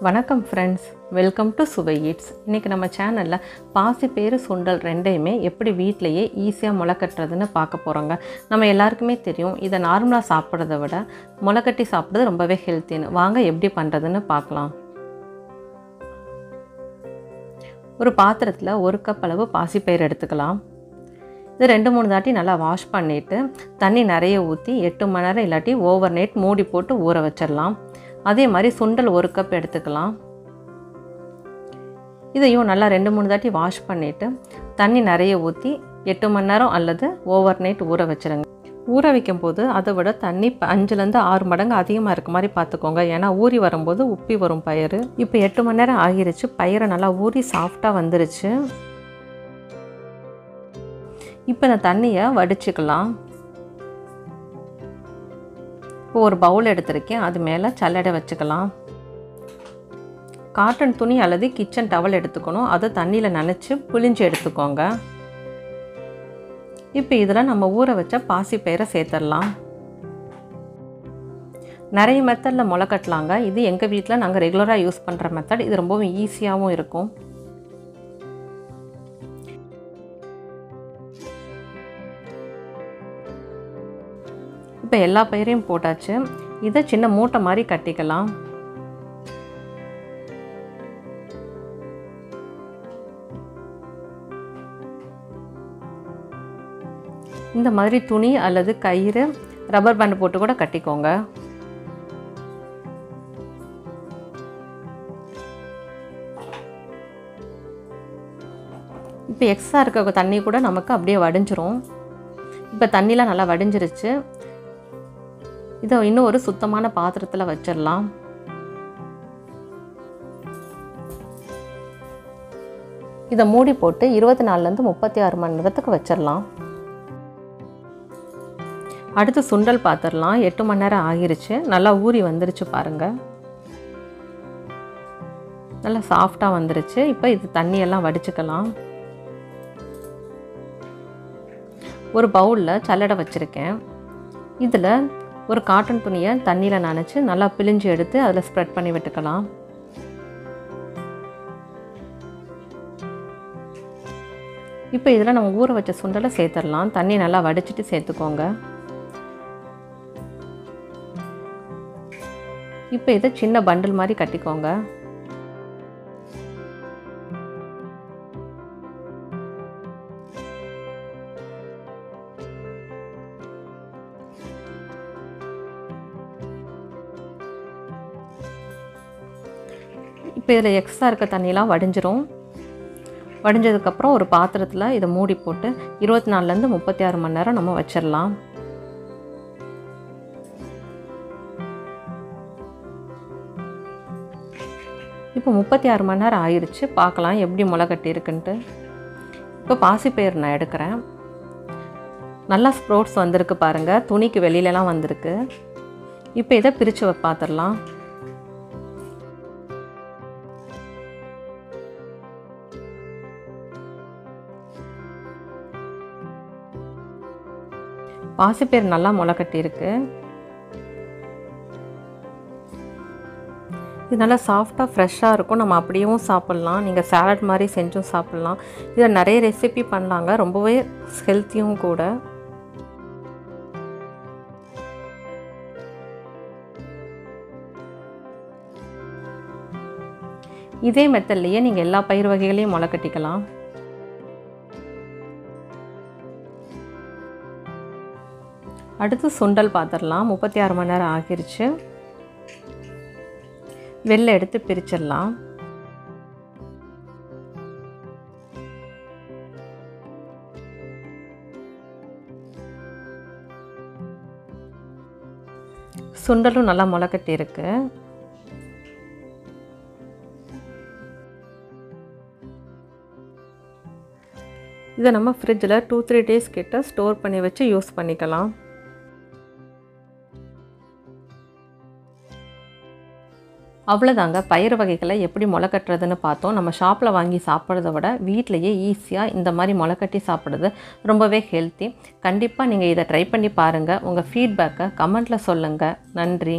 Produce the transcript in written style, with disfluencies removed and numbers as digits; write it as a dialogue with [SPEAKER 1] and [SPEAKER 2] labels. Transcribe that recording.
[SPEAKER 1] வணக்கம் friends, welcome to சுவையீட்ஸ். இன்றைக்கி நம்ம சேனலில் பாசிப்பயிறு சுண்டல் ரெண்டையுமே எப்படி வீட்டிலையே ஈஸியாக முளைக்கட்டுறதுன்னு பார்க்க போகிறோங்க. நம்ம எல்லாருக்குமே தெரியும், இதை நார்மலாக சாப்பிட்றத விட முளைக்கட்டி சாப்பிட்றது ரொம்பவே ஹெல்த்தின்னு. வாங்க எப்படி பண்ணுறதுன்னு பார்க்கலாம். ஒரு பாத்திரத்தில் 1 கப் அளவு பாசிப்பயிறு எடுத்துக்கலாம். இது 2-3 தாட்டி நல்லா வாஷ் பண்ணிவிட்டு தண்ணி நிறைய ஊற்றி 8 மணி நேரம் இல்லாட்டி ஓவர் நைட் மூடி போட்டு ஊற வச்சிடலாம். அதே மாதிரி சுண்டல் 1 கப் எடுத்துக்கலாம். இதையும் நல்லா 2-3 தாட்டி வாஷ் பண்ணிவிட்டு தண்ணி நிறைய ஊற்றி 8 மணி நேரம் அல்லது ஓவர் நைட் ஊற வச்சுருங்க. ஊற வைக்கும் போது அதை விட தண்ணி 5-6 மடங்கு அதிகமாக இருக்க மாதிரி பார்த்துக்கோங்க. ஏன்னா ஊறி வரும்போது உப்பி வரும் பயிறு. இப்போ 8 மணி நேரம் ஆகிருச்சு. பயிரை நல்லா ஊறி சாஃப்டாக வந்துருச்சு. இப்போ இந்த தண்ணியை வடிச்சுக்கலாம். இப்போ ஒரு பவுல் எடுத்திருக்கேன். அது மேலே சல்லடை வச்சுக்கலாம். காட்டன் துணி அல்லது கிச்சன் டவல் எடுத்துக்கணும். அதை தண்ணியில் நனைச்சி புளிஞ்சு எடுத்துக்கோங்க. இப்போ இதில் நம்ம ஊற வச்ச பாசிப்பயிரை சேர்த்துடலாம். நிறைய மெத்தடில் முளை கட்டலாங்க. இது எங்கள் வீட்டில் நாங்கள் ரெகுலராக யூஸ் பண்ணுற மெத்தட். இது ரொம்பவும் ஈஸியாகவும் இருக்கும். இப்போ எல்லா பயிரையும் போட்டாச்சு. இதை சின்ன மூட்டை மாதிரி கட்டிக்கலாம். இந்த மாதிரி துணி அல்லது கயிறு, ரப்பர் பேண்ட் போட்டு கூட கட்டிக்கோங்க. இப்போ எக்ஸ்ட்ரா இருக்க தண்ணி கூட நமக்கு அப்படியே வடிஞ்சிரும். இப்போ தண்ணிலாம் நல்லா வடிஞ்சிருச்சு. இதை இன்னும் ஒரு சுத்தமான பாத்திரத்தில் வச்சிடலாம். இதை மூடி போட்டு 24 36 மணி நேரத்துக்கு வச்சிடலாம். அடுத்து சுண்டல் பார்த்துடலாம். 8 மணி நேரம் ஆகிருச்சு. நல்லா ஊறி வந்துருச்சு பாருங்கள். நல்லா சாஃப்டாக வந்துருச்சு. இப்போ இது தண்ணியெல்லாம் வடிச்சுக்கலாம். ஒரு பவுலில் சல்லடை வச்சுருக்கேன். இதில் ஒரு காட்டன் துணியை தண்ணியில் நனைச்சி நல்லா பிழிஞ்சு எடுத்து அதில் ஸ்ப்ரெட் பண்ணி விட்டுக்கலாம். இப்போ இதில் நம்ம ஊற வச்ச சுண்டலை சேர்த்துடலாம். தண்ணி நல்லா வடிச்சிட்டு சேர்த்துக்கோங்க. இப்போ இதை சின்ன பண்டில் மாதிரி கட்டிக்கோங்க. இப்போ இதில் எக்ஸ்ட்ரா இருக்க தண்ணியெலாம் வடிஞ்சிரும். வடிஞ்சதுக்கப்புறம் ஒரு பாத்திரத்தில் இதை மூடி போட்டு 24 36 மணி நேரம் நம்ம வச்சிடலாம். இப்போ 36 மணி நேரம் ஆயிடுச்சு. பார்க்கலாம் எப்படி முளை கட்டி இருக்குன்ட்டு. இப்போ பாசிப்பயிறு நான் எடுக்கிறேன். நல்லா ஸ்ப்ரோட்ஸ் வந்திருக்கு பாருங்கள். துணிக்கு வெளியிலலாம் வந்திருக்கு. இப்போ இதை பிரித்து பார்த்துடலாம். பாசிப்பயிறு நல்லா முளை கட்டியிருக்கு. இது நல்லா சாஃப்டாக ஃப்ரெஷ்ஷாக இருக்கும். நம்ம அப்படியும் சாப்பிட்லாம். நீங்கள் சாலட் மாதிரி செஞ்சும் சாப்பிட்லாம். இதில் நிறைய ரெசிபி பண்ணலாங்க. ரொம்பவே ஹெல்த்தியும் கூட. இதே மெத்தட்லேயே நீங்கள் எல்லா பயிர் வகைகளையும் முளை கட்டிக்கலாம். அடுத்து சுண்டல் பார்த்துடலாம். 36 மணி நேரம் ஆகிருச்சு. வெளில எடுத்து பிரிச்சிடலாம். சுண்டலும் நல்லா முளை கட்டி இருக்கு. இதை நம்ம ஃப்ரிட்ஜில் 2-3 டேஸ் கிட்ட ஸ்டோர் பண்ணி வச்சு யூஸ் பண்ணிக்கலாம். அவ்வளோதாங்க. பயிறு வகைகளை எப்படி முளை கட்டுறதுன்னு பார்த்தோம். நம்ம ஷாப்பில் வாங்கி சாப்பிட்றத விட வீட்டிலையே ஈஸியாக இந்த மாதிரி முளை கட்டி சாப்பிட்றது ரொம்பவே ஹெல்த்தி. கண்டிப்பாக நீங்கள் இதை ட்ரை பண்ணி பாருங்கள். உங்கள் ஃபீட்பேக்கை கமெண்ட்டில் சொல்லுங்கள். நன்றி.